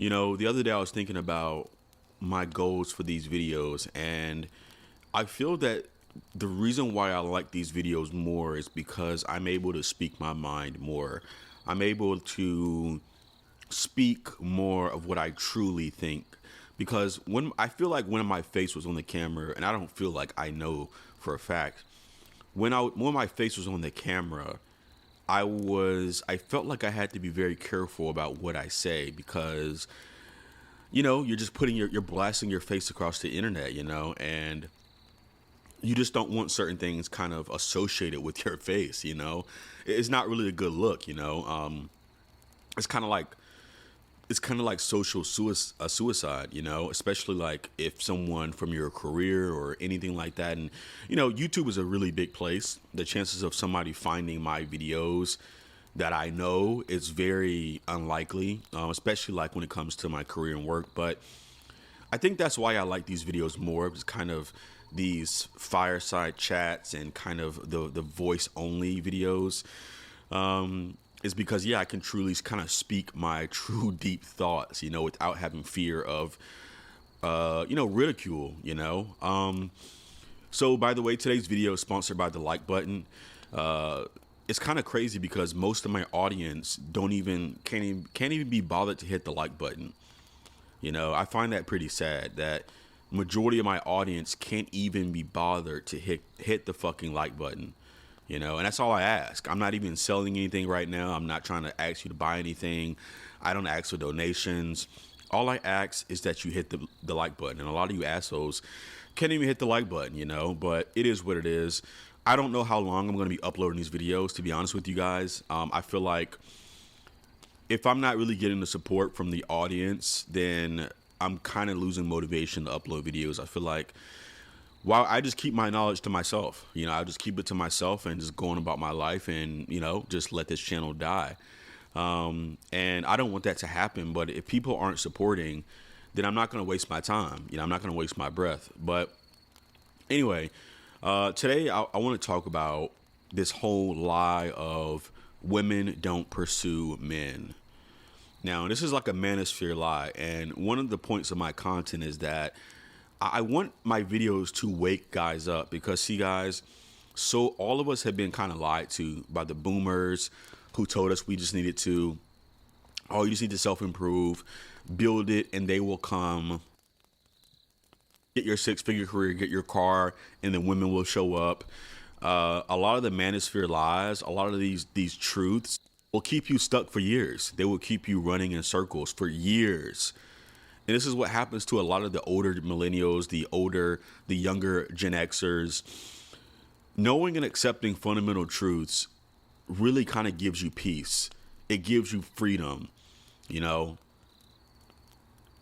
The other day I was thinking about my goals for these videos, and I feel that the reason why I like these videos more is because I'm able to speak my mind more. I'm able to speak more of what I truly think. Because when I feel like when my face was on the camera, and I don't feel like I know for a fact, when my face was on the camera, I felt like I had to be very careful about what I say because you're just you're blasting your face across the internet, and you just don't want certain things kind of associated with your face. It's not really a good look. It's kind of like social suicide, especially like if someone from your career or anything like that. And YouTube is a really big place. The chances of somebody finding my videos that I know is very unlikely, especially like when it comes to my career and work. But I think that's why I like these videos more. It's kind of these fireside chats and kind of the voice only videos. Is because I can truly kind of speak my true deep thoughts, without having fear of ridicule. So by the way, today's video is sponsored by the like button. It's kind of crazy because most of my audience can't even be bothered to hit the like button. I find that pretty sad that majority of my audience can't even be bothered to hit the fucking like button. And that's all I ask. I'm not even selling anything right now. I'm not trying to ask you to buy anything. I don't ask for donations. All I ask is that you hit the like button. And a lot of you assholes can't even hit the like button, but it is what it is. I don't know how long I'm going to be uploading these videos, to be honest with you guys. I feel like if I'm not really getting the support from the audience, then I'm kind of losing motivation to upload videos. I feel like while I just keep my knowledge to myself, I just keep it to myself and just go on about my life and, just let this channel die. And I don't want that to happen. But if people aren't supporting, then I'm not going to waste my time. I'm not going to waste my breath. But anyway, today I want to talk about this whole lie of women don't pursue men. Now, this is like a manosphere lie. And one of the points of my content is that I want my videos to wake guys up because, see, guys, so all of us have been kind of lied to by the boomers who told us we just needed to, you just need to self-improve, build it, and they will come. Get your six-figure career, get your car, and then women will show up. A lot of the manosphere lies, a lot of these truths will keep you stuck for years. They will keep you running in circles for years. And this is what happens to a lot of the older millennials, the younger Gen Xers. Knowing and accepting fundamental truths really kind of gives you peace. It gives you freedom,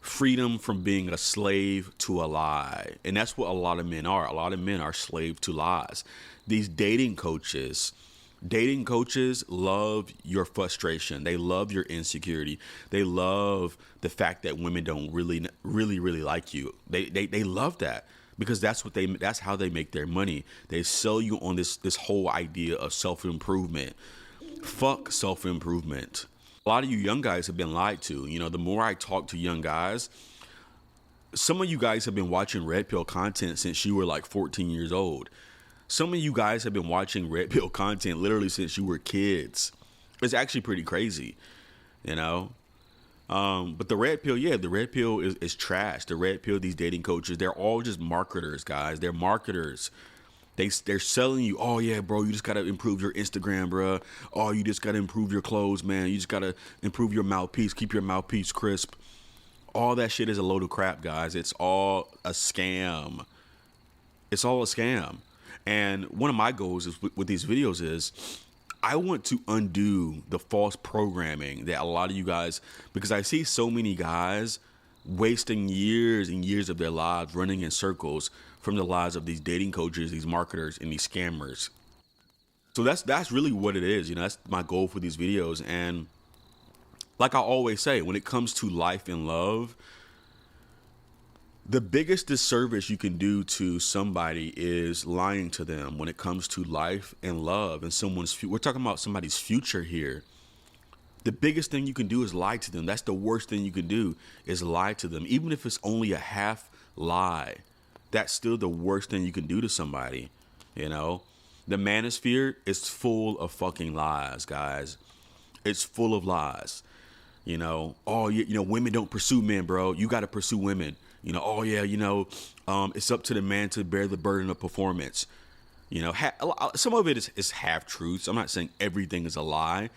freedom from being a slave to a lie. And that's what a lot of men are. A lot of men are slave to lies. These dating coaches love your frustration. They love your insecurity. They love the fact that women don't really like you. They love that because that's how they make their money. They sell you on this whole idea of self-improvement. Fuck self-improvement. A lot of you young guys have been lied to. The more I talk to young guys, some of you guys have been watching red pill content since you were like 14 years old. Some of you guys have been watching red pill content literally since you were kids. It's actually pretty crazy, But the red pill, the red pill is trash. The red pill, these dating coaches, they're all just marketers, guys. They're marketers. They're selling you, oh yeah, bro, you just gotta improve your Instagram, bro. Oh, you just gotta improve your clothes, man. You just gotta improve your mouthpiece, keep your mouthpiece crisp. All that shit is a load of crap, guys. It's all a scam. It's all a scam. And one of my goals is with these videos is I want to undo the false programming that a lot of you guys, because I see so many guys wasting years and years of their lives running in circles from the lives of these dating coaches, these marketers, and these scammers. So that's really what it is. That's my goal for these videos. And like I always say, when it comes to life and love, the biggest disservice you can do to somebody is lying to them when it comes to life and love and we're talking about somebody's future here. The biggest thing you can do is lie to them. That's the worst thing you can do, is lie to them. Even if it's only a half lie, that's still the worst thing you can do to somebody. You know, the manosphere is full of fucking lies, guys. It's full of lies. You know, oh, women don't pursue men, bro. You got to pursue women. You know, oh yeah, it's up to the man to bear the burden of performance. You know, some of it is half truths. I'm not saying everything is a lie,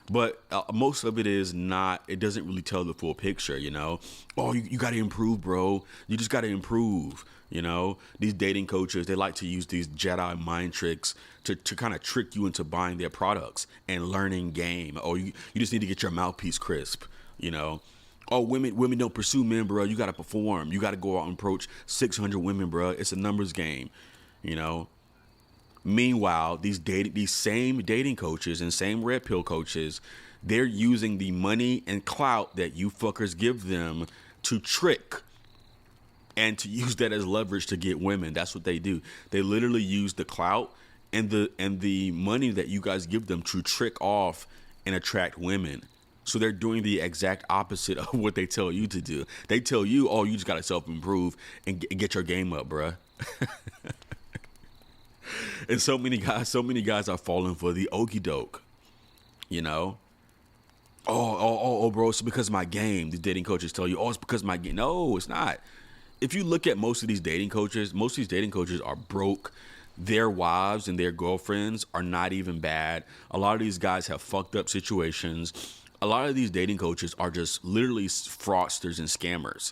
but most of it is not. It doesn't really tell the full picture. You know, oh, you got to improve, bro. You just got to improve. You know, these dating coaches, they like to use these Jedi mind tricks to kind of trick you into buying their products and learning game. Oh, you just need to get your mouthpiece crisp. You know, oh, women don't pursue men, bro. You got to perform. You got to go out and approach 600 women, bro. It's a numbers game. You know. Meanwhile, these same dating coaches and same red pill coaches, they're using the money and clout that you fuckers give them to trick and to use that as leverage to get women. That's what they do. They literally use the clout and the money that you guys give them to trick off and attract women. So they're doing the exact opposite of what they tell you to do. They tell you, oh, you just got to self-improve and get your game up, bruh. And so many guys are falling for the okie doke, you know. Oh, bro, it's because of my game. The dating coaches tell you, oh, it's because of my game. No, it's not. If you look at most of these dating coaches are broke. Their wives and their girlfriends are not even bad. A lot of these guys have fucked up situations. A lot of these dating coaches are just literally fraudsters and scammers.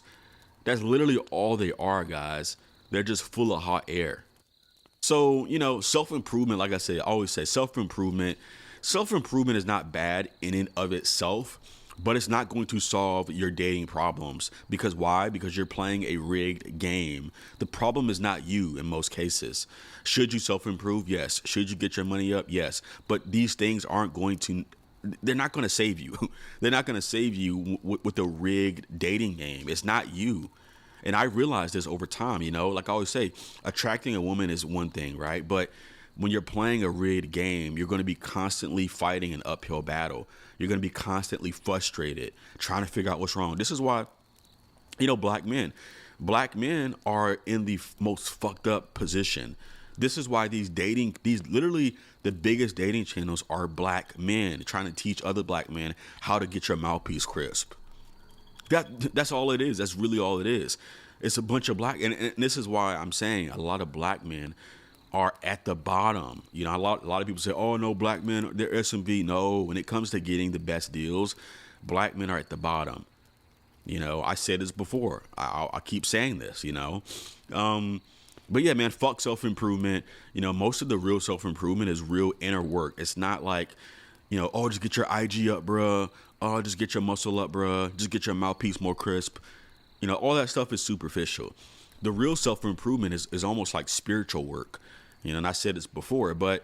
That's literally all they are, guys. They're just full of hot air. So, self-improvement, like I say, I always say self-improvement is not bad in and of itself, but it's not going to solve your dating problems. Because why? Because you're playing a rigged game. The problem is not you in most cases. Should you self-improve? Yes. Should you get your money up? Yes. But these things they're not going to save you. They're not going to save you with a rigged dating game. It's not you. And I realized this over time, like I always say, attracting a woman is one thing, right? But when you're playing a rigged game, you're going to be constantly fighting an uphill battle. You're going to be constantly frustrated, trying to figure out what's wrong. This is why, black men are in the most fucked up position. This is why these literally the biggest dating channels are black men trying to teach other black men how to get your mouthpiece crisp. That's all it is. That's really all it is. It's a bunch of black, and this is why I'm saying a lot of black men are at the bottom. A lot of people say, oh no, black men, they're S&B. No, when it comes to getting the best deals, black men are at the bottom. I said this before. I keep saying this, But yeah, man, fuck self-improvement. Most of the real self-improvement is real inner work. It's not like, oh, just get your IG up, bruh. Oh, just get your muscle up, bruh. Just get your mouthpiece more crisp. All that stuff is superficial. The real self-improvement is almost like spiritual work. And I said this before, but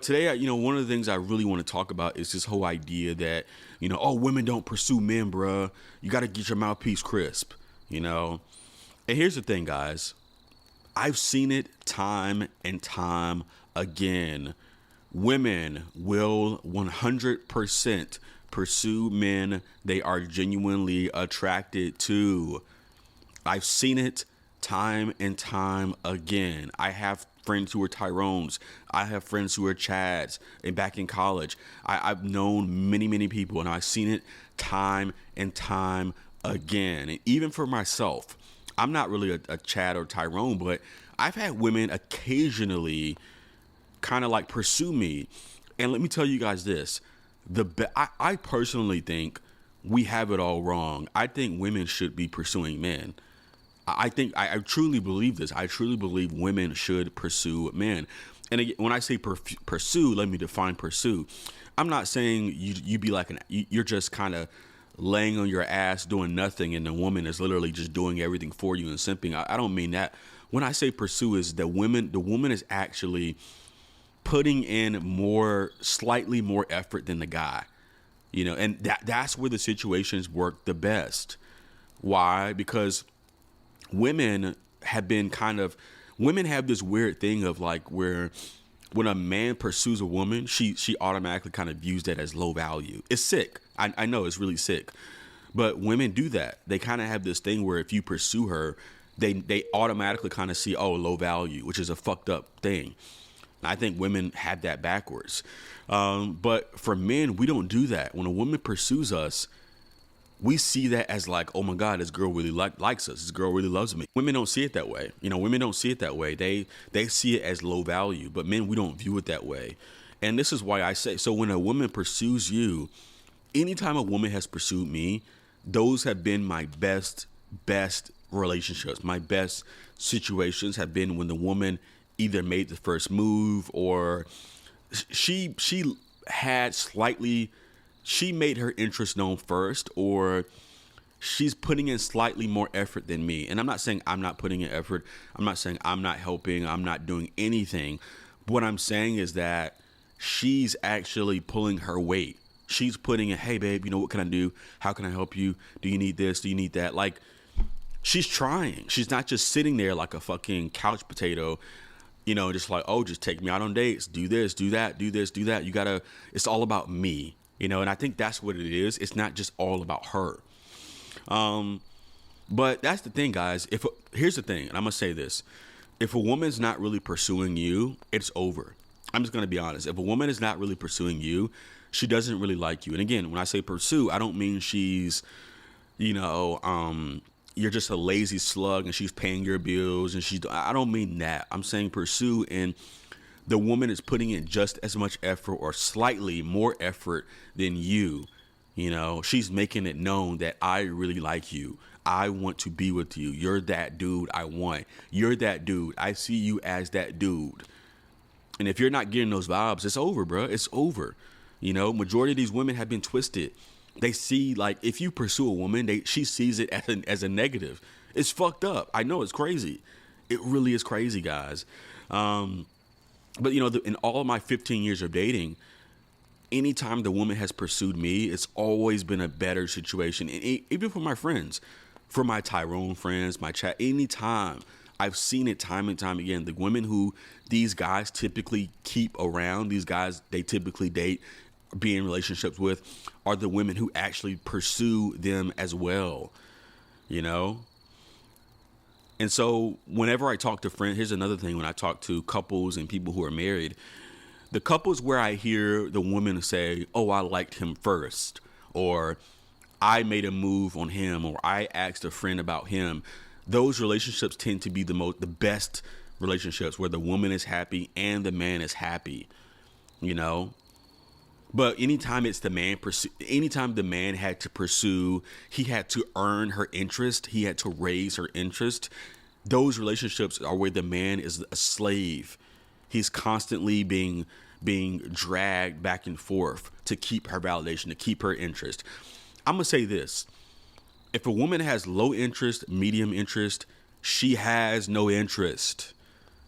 today, one of the things I really want to talk about is this whole idea that, oh, women don't pursue men, bruh. You got to get your mouthpiece crisp, And here's the thing, guys. I've seen it time and time again. Women will 100% pursue men they are genuinely attracted to. I've seen it time and time again. I have friends who are Tyrones. I have friends who are Chads. And back in college, I've known many, many people, and I've seen it time and time again. And even for myself, I'm not really a Chad or Tyrone, but I've had women occasionally kind of like pursue me. And let me tell you guys this. I personally think we have it all wrong. I think women should be pursuing men. I truly believe this. I truly believe women should pursue men. And again, when I say pursue, let me define pursue. I'm not saying you be like you're just kind of laying on your ass doing nothing and the woman is literally just doing everything for you and simping. I don't mean that. When I say pursue is the woman is actually putting in slightly more effort than the guy, and that's where the situations work the best. Why? Because women have this weird thing of like where when a man pursues a woman, she automatically kind of views that as low value. It's sick. I know it's really sick, but women do that. They kind of have this thing where if you pursue her, they automatically kind of see, oh, low value, which is a fucked up thing. And I think women have that backwards. But for men, we don't do that. When a woman pursues us, we see that as like, oh my God, this girl really likes us. This girl really loves me. Women don't see it that way. Women don't see it that way. They see it as low value, but men, we don't view it that way. And this is why I say, so when a woman pursues you, anytime a woman has pursued me, those have been my best relationships. My best situations have been when the woman either made the first move or she made her interest known first, or she's putting in slightly more effort than me. And I'm not saying I'm not putting in effort. I'm not saying I'm not helping. I'm not doing anything. What I'm saying is that she's actually pulling her weight. She's putting in, hey, babe, what can I do? How can I help you? Do you need this? Do you need that? Like, she's trying. She's not just sitting there like a fucking couch potato, just like, oh, just take me out on dates. Do this, do that, do this, do that. It's all about me, and I think that's what it is. It's not just all about her. But that's the thing, guys. Here's the thing, and I'm going to say this. If a woman's not really pursuing you, it's over. I'm just going to be honest. If a woman is not really pursuing you, she doesn't really like you. And again, when I say pursue, I don't mean she's, you're just a lazy slug and she's paying your bills and I don't mean that. I'm saying pursue, and the woman is putting in just as much effort or slightly more effort than you. She's making it known that I really like you. I want to be with you. You're that dude I want. You're that dude. I see you as that dude. And if you're not getting those vibes, it's over, bro. It's over. Majority of these women have been twisted. They see, like, if you pursue a woman, she sees it as a negative. It's fucked up. I know, it's crazy. It really is crazy, guys. But in all of my 15 years of dating, anytime the woman has pursued me, it's always been a better situation. And even for my friends, for my Tyrone friends, my chat, anytime I've seen it time and time again. The women who these guys typically keep around, these guys they typically date, be in relationships with, are the women who actually pursue them as well, And so whenever I talk to friends, here's another thing. When I talk to couples and people who are married, the couples where I hear the women say, oh, I liked him first, or I made a move on him, or I asked a friend about him, those relationships tend to be the best relationships where the woman is happy and the man is happy, But anytime it's the man anytime the man had to pursue, he had to earn her interest, he had to raise her interest. Those relationships are where the man is a slave. He's constantly being dragged back and forth to keep her validation, to keep her interest. I'm going to say this. If a woman has low interest, medium interest, she has no interest.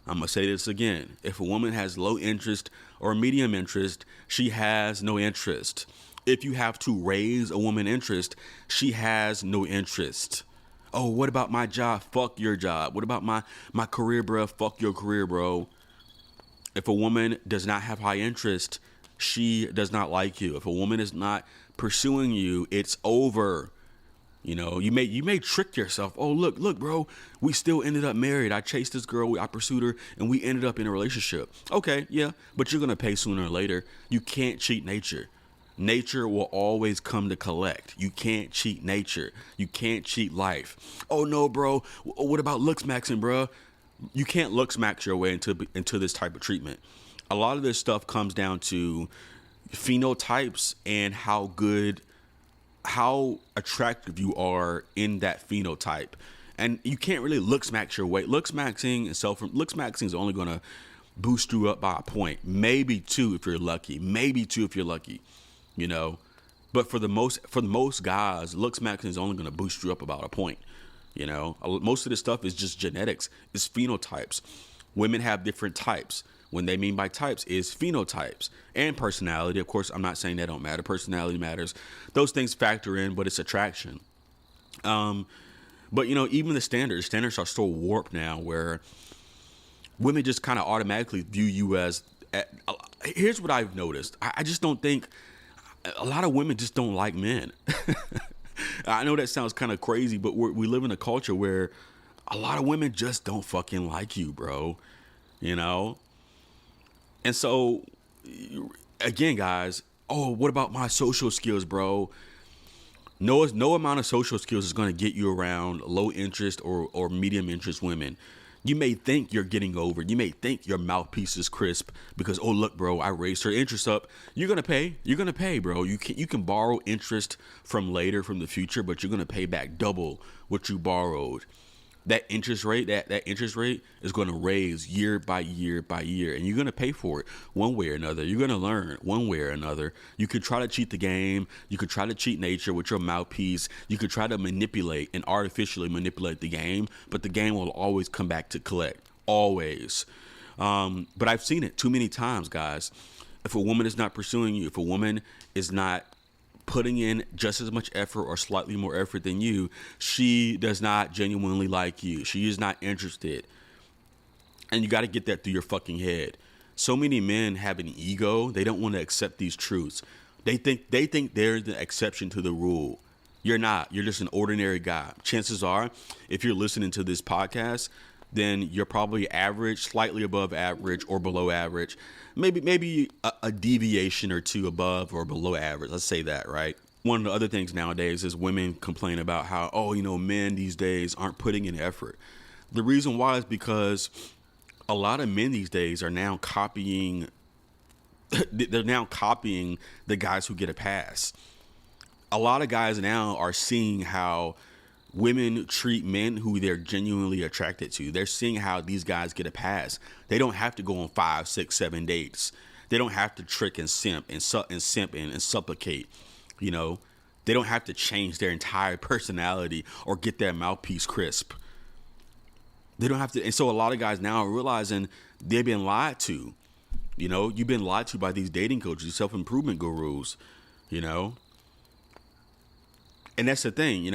I'm going to say this again. If a woman has low interest or medium interest, she has no interest. If you have to raise a woman interest, she has no interest. Oh, what about my job? Fuck your job. What about my career, bro? Fuck your career, bro. If a woman does not have high interest, she does not like you. If a woman is not pursuing you, it's over. You may trick yourself. Oh, look, bro, we still ended up married. I chased this girl, I pursued her, and we ended up in a relationship. Okay, yeah, but you're going to pay sooner or later. You can't cheat nature. Nature will always come to collect. You can't cheat nature. You can't cheat life. Oh, no, bro, what about looks maxing, bro? You can't looks max your way into this type of treatment. A lot of this stuff comes down to phenotypes and how attractive you are in that phenotype. And you can't really looks max your weight. Looks maxing is only going to boost you up by a point, maybe two if you're lucky. But for the most guys, looks maxing is only going to boost you up about a point. Most of this stuff is just genetics. It's phenotypes. Women have different types. What they mean by types is phenotypes and personality. Of course, I'm not saying that don't matter. Personality matters. Those things factor in, but it's attraction. But even the standards are so warped now where women just kind of automatically view you as. Here's what I've noticed. I just don't think. A lot of women just don't like men. I know that sounds kind of crazy, but we live in a culture where a lot of women just don't fucking like you, bro. You know? And so, again, guys, oh, what about my social skills, bro? No amount of social skills is going to get you around low interest or medium interest women. You may think you're getting over. You may think your mouthpiece is crisp because, oh, look, bro, I raised her interest up. You're going to pay. You're going to pay, bro. You can borrow interest from later, from the future, but you're going to pay back double what you borrowed. That interest rate, that interest rate is going to raise year by year by year, and you're going to pay for it one way or another. You're going to learn one way or another. You could try to cheat the game. You could try to cheat nature with your mouthpiece. You could try to manipulate and artificially manipulate the game, but the game will always come back to collect. Always. But I've seen it too many times, guys. If a woman is not pursuing you, if a woman is not putting in just as much effort or slightly more effort than you, she does not genuinely like you. She is not interested. And you got to get that through your fucking head. So many men have an ego. They don't want to accept these truths. They think they're the exception to the rule. You're not. You're just an ordinary guy. Chances are, if you're listening to this podcast, then you're probably average, slightly above average, or below average. Maybe a deviation or two above or below average. Let's say that, right? One of the other things nowadays is women complain about how, oh, men these days aren't putting in effort. The reason why is because a lot of men these days are now copying. They're now copying the guys who get a pass. A lot of guys now are seeing how women treat men who they're genuinely attracted to. They're seeing how these guys get a pass. They don't have to go on 5, 6, 7 dates. They don't have to trick and simp and supplicate. They don't have to change their entire personality or get their mouthpiece crisp. They don't have to. And so a lot of guys now are realizing they've been lied to. You've been lied to by these dating coaches, self-improvement gurus, And that's the thing,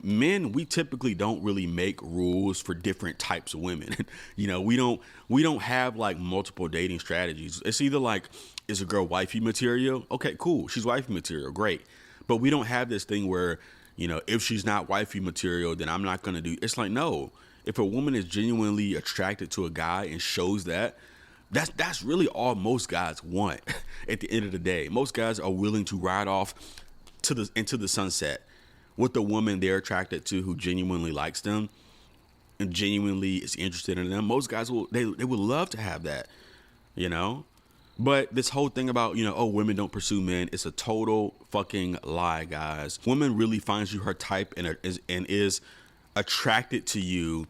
men, we typically don't really make rules for different types of women. We don't have like multiple dating strategies. It's either like, is a girl wifey material? Okay, cool. She's wifey material. Great. But we don't have this thing where, if she's not wifey material, then I'm not going to do. It's like, no, if a woman is genuinely attracted to a guy and shows that's really all most guys want at the end of the day. Most guys are willing to ride off into the sunset with the woman they're attracted to who genuinely likes them and genuinely is interested in them. Most guys they would love to have that, But this whole thing about, women don't pursue men, it's a total fucking lie, guys. Woman really finds you her type and is attracted to you.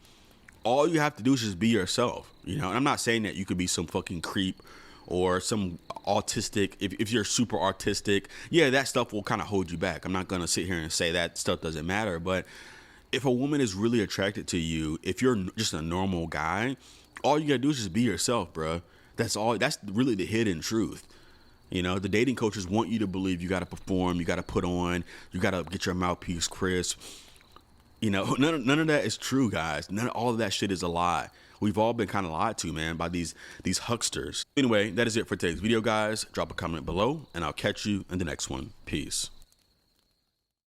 All you have to do is just be yourself, And I'm not saying that you could be some fucking creep or some autistic. If you're super artistic, yeah, that stuff will kind of hold you back. I'm not going to sit here and say that stuff doesn't matter. But if a woman is really attracted to you, if you're just a normal guy, all you got to do is just be yourself, bro. That's all. That's really the hidden truth. The dating coaches want you to believe you got to perform, you got to put on, you got to get your mouthpiece crisp. None of that is true, guys. All of that shit is a lie. We've all been kind of lied to, man, by these hucksters. Anyway, that is it for today's video, guys. Drop a comment below, and I'll catch you in the next one. Peace.